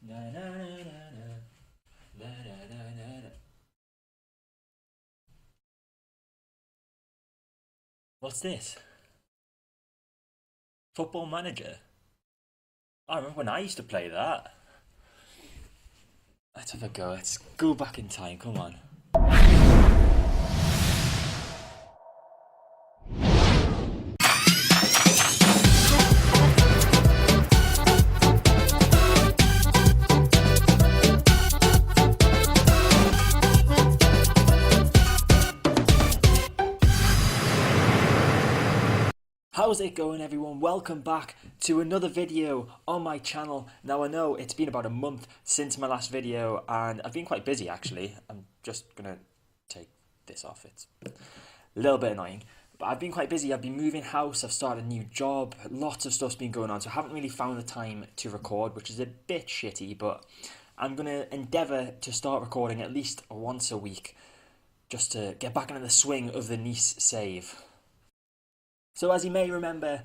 Na, na, na, na, na. Na, na, na, na, na. What's this? Football Manager. I remember when I used to play that. Let's have a go. Let's go back in time. Come on. How's it going, everyone? Welcome back to another video on my channel. Now I know it's been about a month since my last video and I've been quite busy actually. I'm just gonna take this off, it's a little bit annoying. But I've been quite busy, I've been moving house, I've started a new job, lots of stuff's been going on, so I haven't really found the time to record, which is a bit shitty, but I'm gonna endeavour to start recording at least once a week just to get back into the swing of the Nice save. So as you may remember,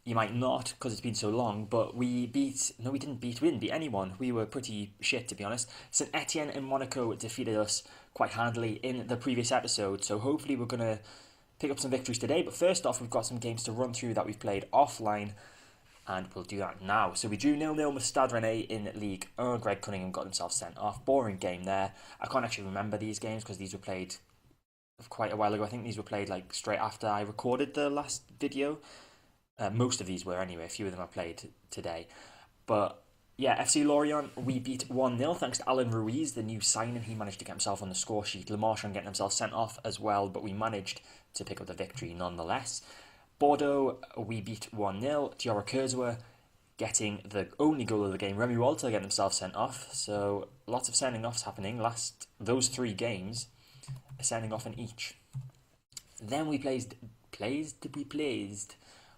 you might not because it's been so long, but we didn't beat anyone. We were pretty shit, to be honest. St Etienne and Monaco defeated us quite handily in the previous episode, so hopefully we're going to pick up some victories today. But first off, we've got some games to run through that we've played offline, and we'll do that now. So we drew 0-0 with Stade Rennais in League 1. Greg Cunningham got himself sent off. Boring game there. I can't actually remember these games because these were played quite a while ago. I think these were played like straight after I recorded the last video. Most of these were anyway. A few of them I played today. But yeah, FC Lorient, we beat 1-0 thanks to Alan Ruiz, the new signing. He managed to get himself on the score sheet. Le Marchand getting himself sent off as well, but we managed to pick up the victory nonetheless. Bordeaux, we beat 1-0. Diarra Kurzawa getting the only goal of the game. Remy Walter getting himself sent off. So lots of sending offs happening. Those 3 games, sending off in each. Then we pleased.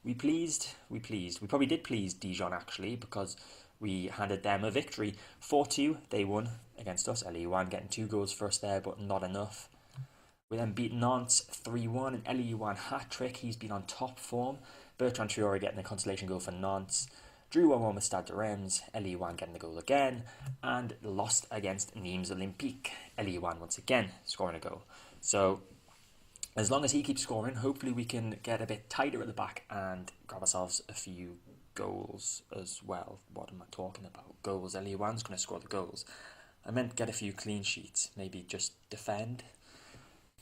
We probably did please Dijon actually because we handed them a victory. 4-2, they won against us. Elie getting 2 goals for us there, but not enough. We then beat Nantes 3-1, and Elie hat-trick. He's been on top form. Bertrand Traoré getting a consolation goal for Nantes. Drew 1-1 with Stade de Reims, Elie getting the goal again, and lost against Nîmes Olympique. Elie once again scoring a goal. So as long as he keeps scoring, hopefully we can get a bit tighter at the back and grab ourselves a few goals as well. What am I talking about? Goals. Elie going to score the goals. I meant get a few clean sheets, maybe just defend.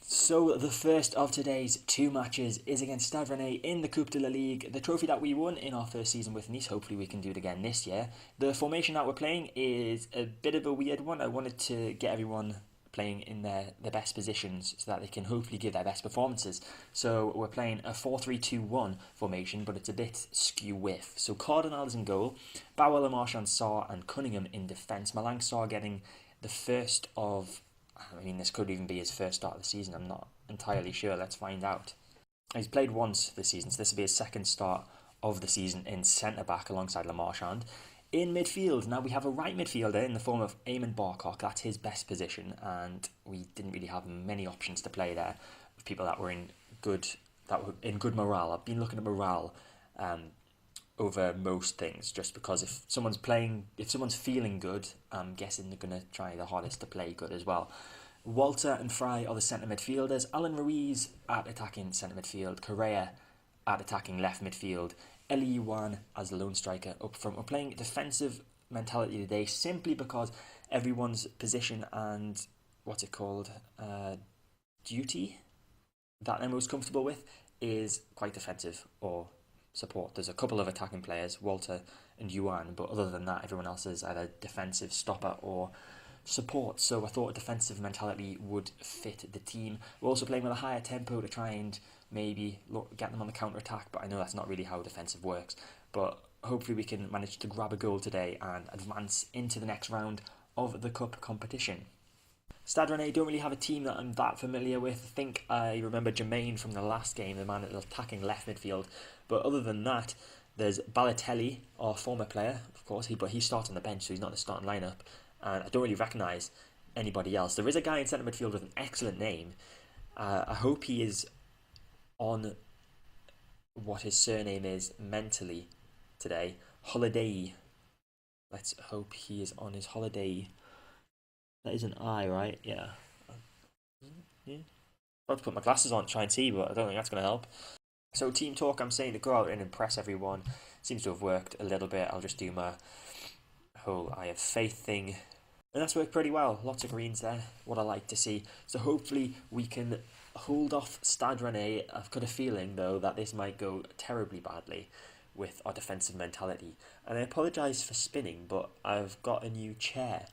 So the first of today's 2 matches is against Stade Rennais in the Coupe de la Ligue, the trophy that we won in our first season with Nice. Hopefully we can do it again this year. The formation that we're playing is a bit of a weird one. I wanted to get everyone playing in their best positions so that they can hopefully give their best performances. So we're playing a 4-3-2-1 formation, but it's a bit skew-with. So Cardinal is in goal, Bauer, Marchand, Sarr and Cunningham in defence. Malang Sarr getting the first of... I mean, this could even be his first start of the season. I'm not entirely sure. Let's find out. He's played once this season, so this will be his second start of the season in centre-back alongside Le Marchand. In midfield, now we have a right midfielder in the form of Eamon Barcock. That's his best position, and we didn't really have many options to play there with people that were in good morale. I've been looking at morale over most things, just because if someone's feeling good, I'm guessing they're going to try the hardest to play good as well. Walter and Fry are the centre midfielders. Alan Ruiz at attacking centre midfield. Correa at attacking left midfield. Elie as the lone striker up front. We're playing defensive mentality today simply because everyone's position and duty that they're most comfortable with is quite defensive or support. There's a couple of attacking players, Walter and Yuan, but other than that, everyone else is either defensive stopper or support. So I thought a defensive mentality would fit the team. We're also playing with a higher tempo to try and maybe get them on the counter-attack, but I know that's not really how defensive works. But hopefully we can manage to grab a goal today and advance into the next round of the cup competition. Stade Rennais don't really have a team that I'm that familiar with. I think I remember Jermaine from the last game, the man attacking left midfield. But other than that, there's Balotelli, our former player, of course, but he starts on the bench, so he's not in the starting lineup. And I don't really recognise anybody else. There is a guy in centre midfield with an excellent name. I hope he is on what his surname is mentally today. Holiday. Let's hope he is on his holiday. That is an I, right? Yeah. Yeah. I'll have to put my glasses on to try and see, but I don't think that's going to help. So team talk, I'm saying to go out and impress everyone. Seems to have worked a little bit. I'll just do my whole I have faith thing. And that's worked pretty well. Lots of greens there. What I like to see. So hopefully we can hold off Stade Rennais. I've got a feeling, though, that this might go terribly badly with our defensive mentality. And I apologise for spinning, but I've got a new chair.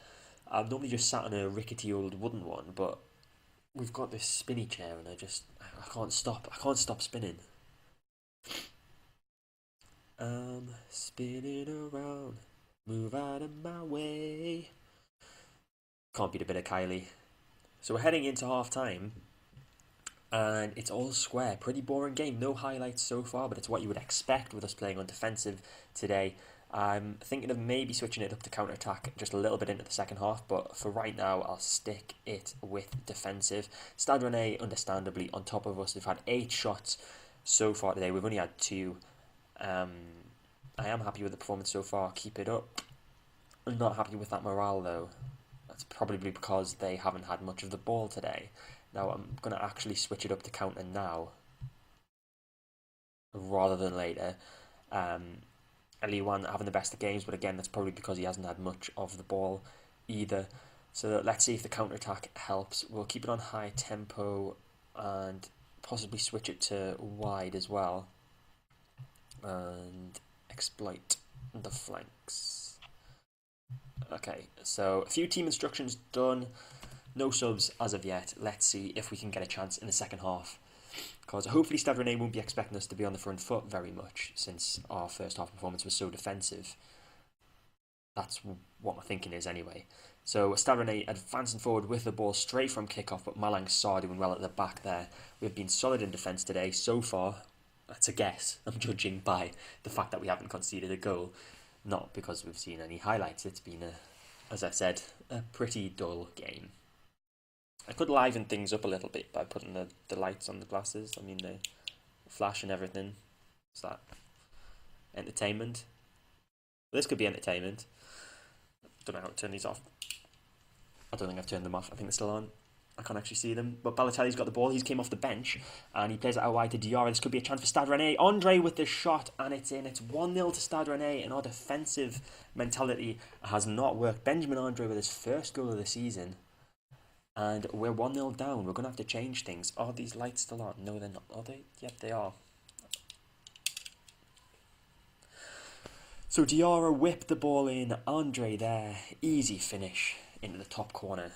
I'm normally just sat on a rickety old wooden one, but we've got this spinny chair and I can't stop. I can't stop spinning. Spinning around. Move out of my way. Can't beat a bit of Kylie. So we're heading into half time, and it's all square. Pretty boring game. No highlights so far, but it's what you would expect with us playing on defensive today. I'm thinking of maybe switching it up to counter-attack just a little bit into the second half, but for right now, I'll stick it with defensive. Stade Rennais, understandably, on top of us. They've had 8 shots so far today. We've only had 2. I am happy with the performance so far. Keep it up. I'm not happy with that morale, though. That's probably because they haven't had much of the ball today. Now, I'm going to actually switch it up to counter now, rather than later. Eliwan having the best of games, but again, that's probably because he hasn't had much of the ball either. So let's see if the counter-attack helps. We'll keep it on high tempo and possibly switch it to wide as well. And exploit the flanks. Okay, so a few team instructions done. No subs as of yet. Let's see if we can get a chance in the second half. Because hopefully Stade Rennais won't be expecting us to be on the front foot very much, since our first half performance was so defensive. That's what my thinking is anyway. So Stade Rennais advancing forward with the ball straight from kickoff, but Malang Sarr doing well at the back there. We've been solid in defence today so far. That's a guess. I'm judging by the fact that we haven't conceded a goal. Not because we've seen any highlights. It's been, as I said, a pretty dull game. I could liven things up a little bit by putting the lights on the glasses. I mean, the flash and everything. Is that entertainment? Well, this could be entertainment. Don't know how to turn these off. I don't think I've turned them off. I think they're still on. I can't actually see them. But Balotelli's got the ball. He's came off the bench. And he plays it out wide to Diarra. This could be a chance for Stade Rennais. Andre with the shot. And it's in. It's 1-0 to Stade Rennais. And our defensive mentality has not worked. Benjamin Andre with his first goal of the season. And we're 1-0 down. We're going to have to change things. Are these lights still on? No, they're not. Are they? Yep, they are. So Diarra whipped the ball in. Andre there. Easy finish into the top corner.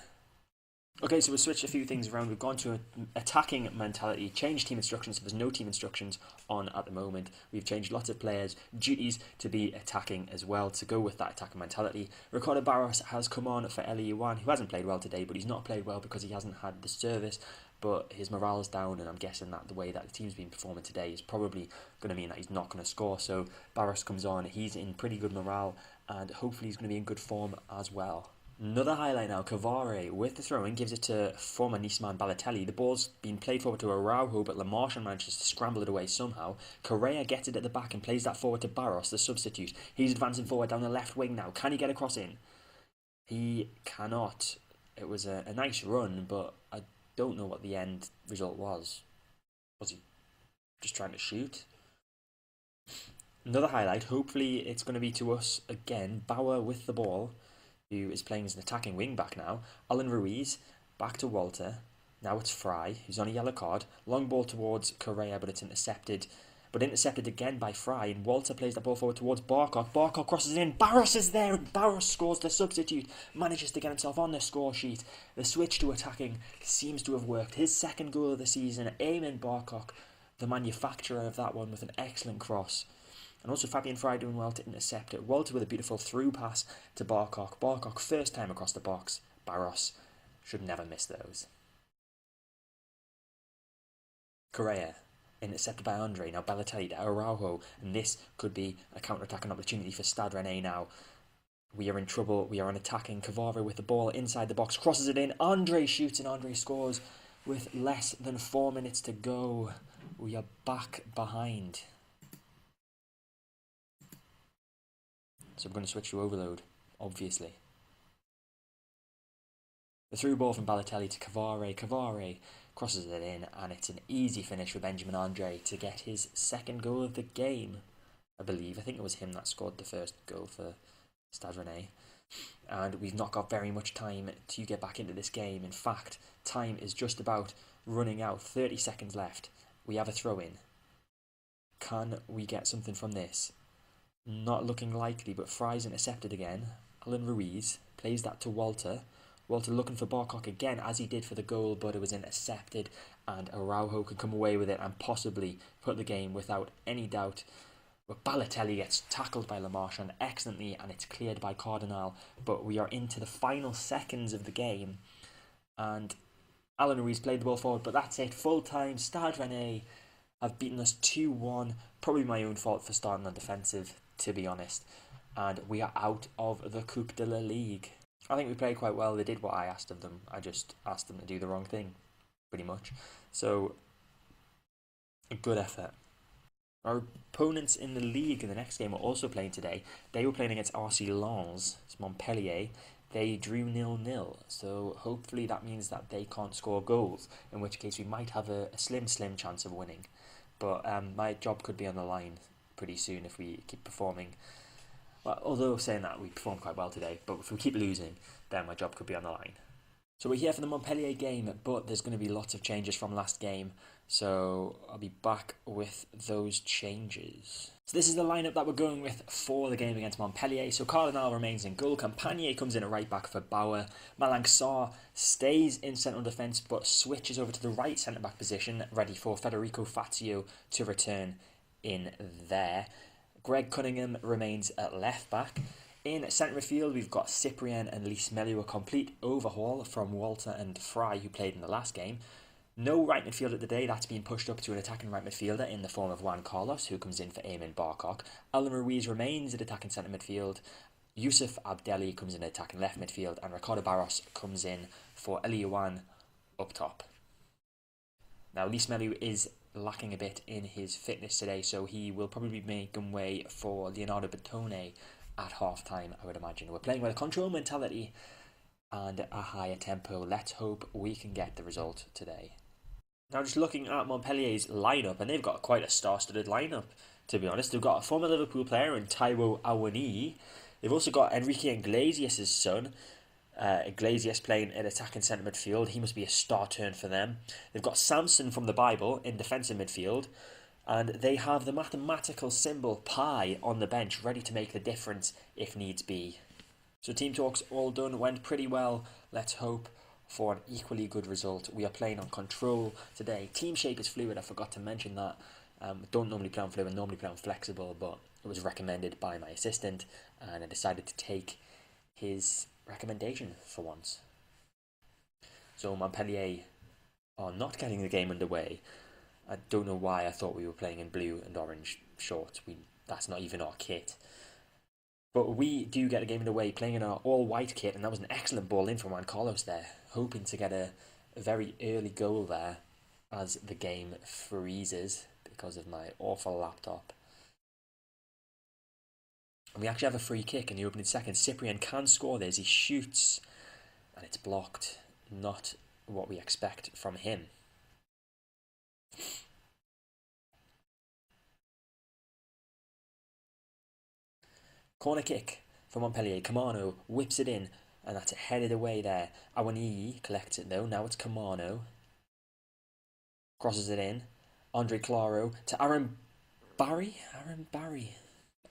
Okay, so we've switched a few things around. We've gone to an attacking mentality, changed team instructions, so there's no team instructions on at the moment. We've changed lots of players' duties to be attacking as well, to go with that attacking mentality. Ricardo Barros has come on for Eliwan, who hasn't played well today, but he's not played well because he hasn't had the service, but his morale's down, and I'm guessing that the way that the team's been performing today is probably going to mean that he's not going to score. So Barros comes on, he's in pretty good morale, and hopefully he's going to be in good form as well. Another highlight now, Cavare with the throw-in gives it to former Nice man Balotelli. The ball's been played forward to Araujo, but Lamarche manages to scramble it away somehow. Correa gets it at the back and plays that forward to Barros, the substitute. He's advancing forward down the left wing now. Can he get a cross in? He cannot. It was a nice run, but I don't know what the end result was. Was he just trying to shoot? Another highlight, hopefully it's going to be to us again. Bauer with the ball, who is playing as an attacking wing-back now. Alan Ruiz, back to Walter. Now it's Fry, who's on a yellow card. Long ball towards Correa, but it's intercepted. But intercepted again by Fry, and Walter plays that ball forward towards Barkok. Barkok crosses in, Barros is there, and Barros scores. The substitute manages to get himself on the score sheet. The switch to attacking seems to have worked. His second goal of the season, Eamon Barkok, the manufacturer of that one, with an excellent cross. And also Fabian Fry doing well to intercept it. Walter with a beautiful through pass to Barkok. Barkok first time across the box. Barros should never miss those. Correa intercepted by Andre. Now Balotelli to Araujo. And this could be a counter-attacking opportunity for Stade Rennais now. We are in trouble. We are on attacking. Cavare with the ball inside the box. Crosses it in. Andre shoots and Andre scores with less than 4 minutes to go. We are back behind. So we're going to switch to overload. obviously. The through ball from Balotelli to Cavare. Cavare crosses it in, and it's an easy finish for Benjamin Andre to get his second goal of the game, I believe. I think it was him that scored the first goal for Stade Rennais. And we've not got very much time to get back into this game. In fact, time is just about running out. 30 seconds left. We have a throw-in. Can we get something from this? Not looking likely, but Fry's intercepted again. Alan Ruiz plays that to Walter. Walter looking for Barcock again, as he did for the goal, but it was intercepted, and Araujo could come away with it and possibly put the game without any doubt. But Balotelli gets tackled by Lamarchand excellently, and it's cleared by Cardinal. But we are into the final seconds of the game, and Alan Ruiz played the ball forward, but that's it. Full time. Stade Rennais have beaten us 2-1. Probably my own fault for starting on defensive, to be honest. And we are out of the Coupe de la Ligue. I think we played quite well. They did what I asked of them. I just asked them to do the wrong thing, pretty much. So, a good effort. Our opponents in the league in the next game are also playing today. They were playing against RC Lens. It's Montpellier. They drew 0-0. So, hopefully that means that they can't score goals, in which case we might have a slim chance of winning. But my job could be on the line pretty soon if we keep performing. Well, although saying that, we performed quite well today, but if we keep losing, then my job could be on the line. So we're here for the Montpellier game, but there's going to be lots of changes from last game, so I'll be back with those changes. So this is the lineup that we're going with for the game against Montpellier. So Cardinal remains in goal, Campagne comes in at right back for Bauer, Malang Sarr stays in central defence but switches over to the right centre back position, ready for Federico Fazio to return in there. Greg Cunningham remains at left back. In centre midfield, we've got Cyprien and Lis Melu, a complete overhaul from Walter and Fry, who played in the last game. No right midfielder today, that's been pushed up to an attacking right midfielder in the form of Juan Carlos, who comes in for Eamon Barcock. Alan Ruiz remains at attacking centre midfield. Yusuf Abdelli comes in at attacking left midfield, and Ricardo Barros comes in for Eliouane up top. Now, Lis Melu is lacking a bit in his fitness today, so he will probably be making way for Leonardo Bertone at half time, I would imagine. We're playing with a control mentality and a higher tempo. Let's hope we can get the result today. Now, just looking at Montpellier's lineup, and they've got quite a star-studded lineup, to be honest. They've got a former Liverpool player in Taiwo Awoniyi. They've also got Enrique Iglesias' son, Iglesias playing in attacking centre midfield. He must be a star turn for them. They've got Samson from the Bible in defensive midfield, and they have the mathematical symbol pi on the bench, ready to make the difference if needs be. So team talks all done, went pretty well. Let's hope for an equally good result. We are playing on control today. Team shape is fluid, I forgot to mention that. Don't normally play on fluid, normally play on flexible, but it was recommended by my assistant, and I decided to take his recommendation for once. So Montpellier are not getting the game underway. I don't know why I thought we were playing in blue and orange shorts. That's not even our kit. But we do get a game underway playing in our all-white kit, and that was an excellent ball in from Juan Carlos there, hoping to get a very early goal there as the game freezes because of my awful laptop. And we actually have a free kick in the opening seconds. Cyprien can score this. He shoots, and it's blocked. Not what we expect from him. Corner kick for Montpellier. Camano whips it in, and that's headed away there. Awoniyi collects it though. Now it's Camano. Crosses it in. Andre Claro to Aaron Barry.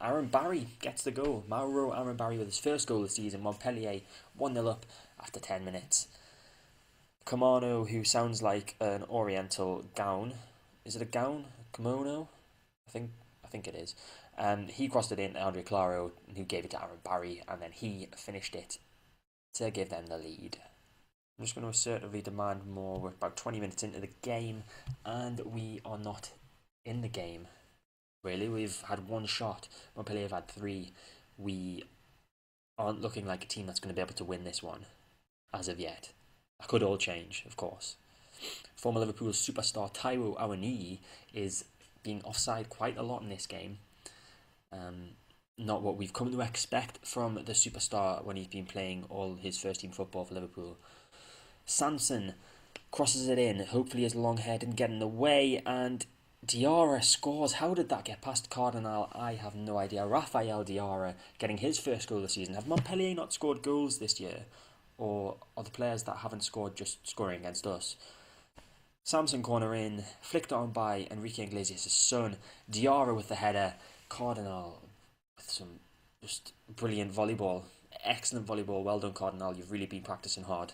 Aaron Barry gets the goal. Mauro Aaron Barry with his first goal of the season. Montpellier 1-0 up after 10 minutes. Camano, who sounds like an Oriental gown. Is it a gown? Kimono? I think it is. He crossed it in to Andre Claro, who gave it to Aaron Barry, and then he finished it to give them the lead. I'm just going to assertively demand more. We're about 20 minutes into the game, and we are not in the game. Really, we've had one shot. Montpellier have had 3. We aren't looking like a team that's going to be able to win this one, as of yet. That could all change, of course. Former Liverpool superstar Taiwo Awoniyi is being offside quite a lot in this game. not what we've come to expect from the superstar when he's been playing all his first team football for Liverpool. Samson crosses it in. Hopefully his long hair didn't get in the way, and Diarra scores. How did that get past Cardinal? I have no idea. Rafael Diarra getting his first goal this season. Have Montpellier not scored goals this year? Or are the players that haven't scored just scoring against us? Samson corner in, flicked on by Enrique Iglesias' son. Diarra with the header. Cardinal with some just brilliant volleyball. Excellent volleyball. Well done, Cardinal. You've really been practicing hard.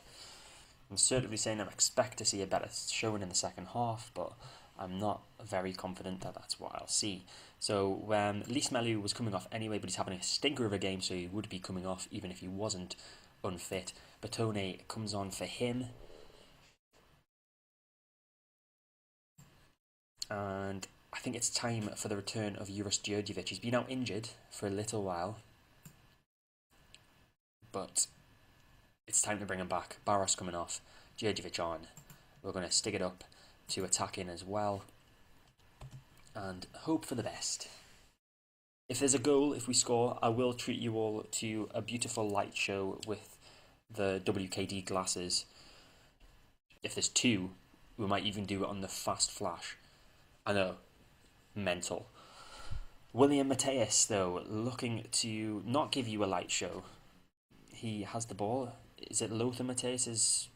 I'm certainly saying I expect to see a better showing in the second half, but I'm not very confident that that's what I'll see. So Lys Melu was coming off anyway, but he's having a stinker of a game, so he would be coming off even if he wasn't unfit. Batone comes on for him. And I think it's time for the return of Juris Djurdjevic. He's been out injured for a little while, but it's time to bring him back. Barros coming off, Djurdjevic on. We're going to stick it up to attack in as well and hope for the best. If there's a goal, if we score, I will treat you all to a beautiful light show with the WKD glasses. If there's two, we might even do it on the fast flash. I know, mental. William Mateus, though, looking to not give you a light show. He has the ball. Is it Lothar Mateus'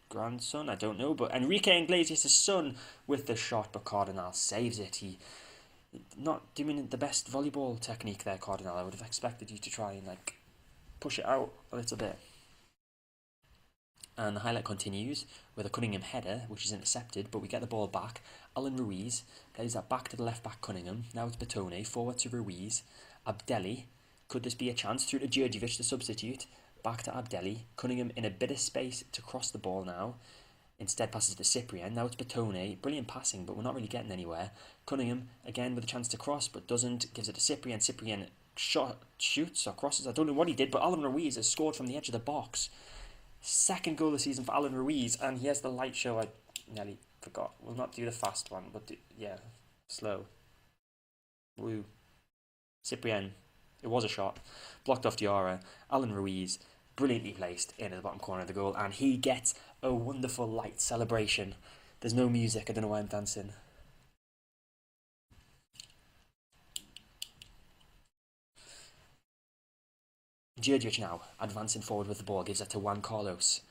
grandson? I don't know, but Enrique Iglesias' son with the shot, but Cardinal saves it. He not doing the best volleyball technique there, Cardinal. I would have expected you to try and push it out a little bit. And the highlight continues with a Cunningham header, which is intercepted, but we get the ball back. Alan Ruiz plays that back to the left back Cunningham. Now it's Batone, forward to Ruiz. Abdelli, could this be a chance? Through to Djurdjevic, the substitute. Back to Abdelli. Cunningham in a bit of space to cross the ball now. Instead passes to Cyprien. Now it's Batone. Brilliant passing, but we're not really getting anywhere. Cunningham, again with a chance to cross, but doesn't. Gives it to Cyprien. Cyprien shoots or crosses. I don't know what he did, but Alan Ruiz has scored from the edge of the box. Second goal of the season for Alan Ruiz, and he has the light show. I nearly forgot. We'll not do the fast one, but slow. Woo. Cyprien. It was a shot. Blocked off Diarra. Alan Ruiz, brilliantly placed in at the bottom corner of the goal, and he gets a wonderful light celebration. There's no music. I don't know why I'm dancing. Djurdjevic now advancing forward with the ball, gives it to Juan Carlos.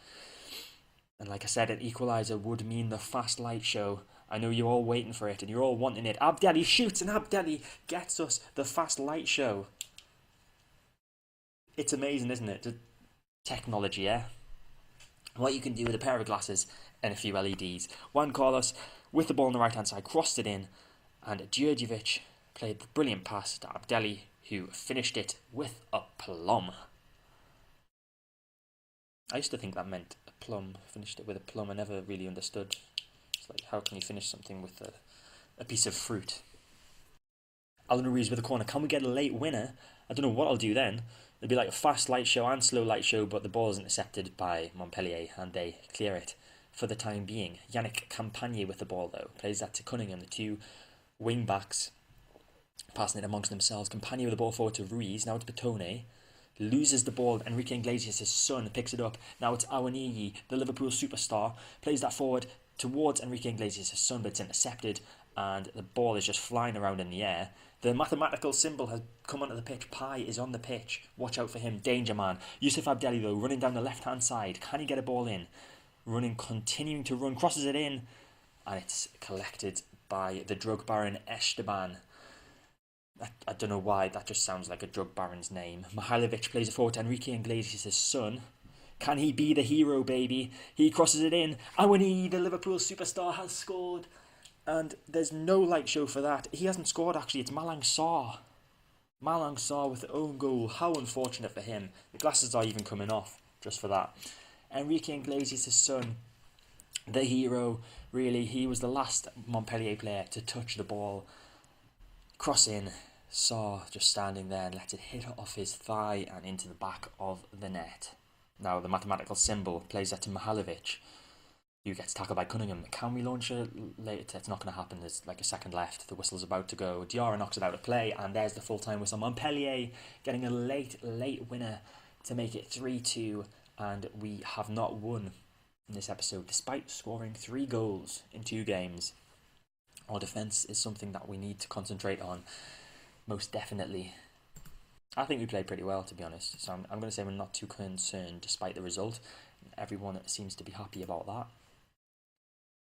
And like I said, an equaliser would mean the fast light show. I know you're all waiting for it and you're all wanting it. Abdelli shoots and Abdelli gets us the fast light show. It's amazing, isn't it? The technology, yeah? What you can do with a pair of glasses and a few LEDs. Juan Carlos with the ball on the right hand side crossed it in, and Djurdjevic played the brilliant pass to Abdelli, who finished it with a plum. I used to think that meant a plum. Finished it with a plum. I never really understood. It's like, how can you finish something with a piece of fruit? Alan Ruiz with a corner. Can we get a late winner? I don't know what I'll do then. It'll be like a fast light show and slow light show, but the ball is intercepted by Montpellier and they clear it for the time being. Yannick Campagne with the ball, though. Plays that to Cunningham, the two wing backs. Passing it amongst themselves. Campagne with the ball forward to Ruiz. Now it's Batone. Loses the ball. Enrique Iglesias, his son, picks it up. Now it's Awaniyi, the Liverpool superstar. Plays that forward towards Enrique Iglesias, his son, but it's intercepted. And the ball is just flying around in the air. The mathematical symbol has come onto the pitch. Pi is on the pitch. Watch out for him. Danger man. Yusuf Abdelli, though, running down the left-hand side. Can he get a ball in? Running, continuing to run. Crosses it in. And it's collected by the drug baron Esteban. I don't know why, that just sounds like a drug baron's name. Mihailovic plays it forward to Enrique Iglesias' son. Can he be the hero, baby? He crosses it in. Awani, the Liverpool superstar, has scored. And there's no light show for that. He hasn't scored, actually. It's Malang Sarr. Malang Sarr with the own goal. How unfortunate for him. The glasses are even coming off just for that. Enrique Iglesias' son, the hero. Really, he was the last Montpellier player to touch the ball. Cross in. Sarr just standing there and lets it hit off his thigh and into the back of the net. Now the mathematical symbol plays that to Mihailovic. who gets tackled by Cunningham. Can we launch it later? It's not going to happen. There's like a second left. The whistle's about to go. Diarra knocks it out of play, and there's the full-time whistle. Montpellier getting a late winner to make it 3-2, and we have not won in this episode, despite scoring 3 goals in 2 games. Our defence is something that we need to concentrate on, most definitely. I think we played pretty well, to be honest, so I'm going to say we're not too concerned despite the result. Everyone seems to be happy about that.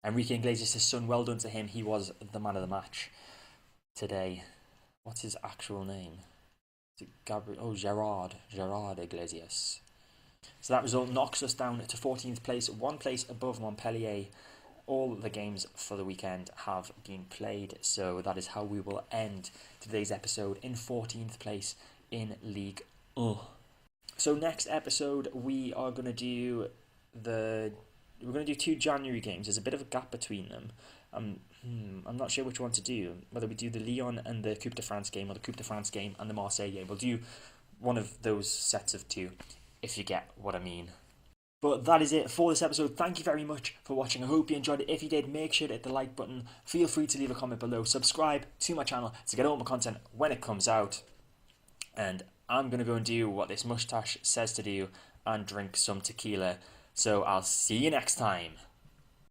Enrique Iglesias' son, well done to him. He was the man of the match today. What's his actual name? Is it Gerard Iglesias. So that result knocks us down to 14th place, 1 place above Montpellier. All the games for the weekend have been played, so that is how we will end today's episode, in 14th place in League 1. So next episode we are going to do we're going to do 2 January games. There's a bit of a gap between them. I'm not sure which one to do, whether we do the Lyon and the Coupe de France game, or the Coupe de France game and the Marseille game. We'll do one of those sets of 2, if you get what I mean. But that is it for this episode. Thank you very much for watching. I hope you enjoyed it. If you did, make sure to hit the like button. Feel free to leave a comment below. Subscribe to my channel to get all my content when it comes out. And I'm going to go and do what this mustache says to do and drink some tequila. So I'll see you next time.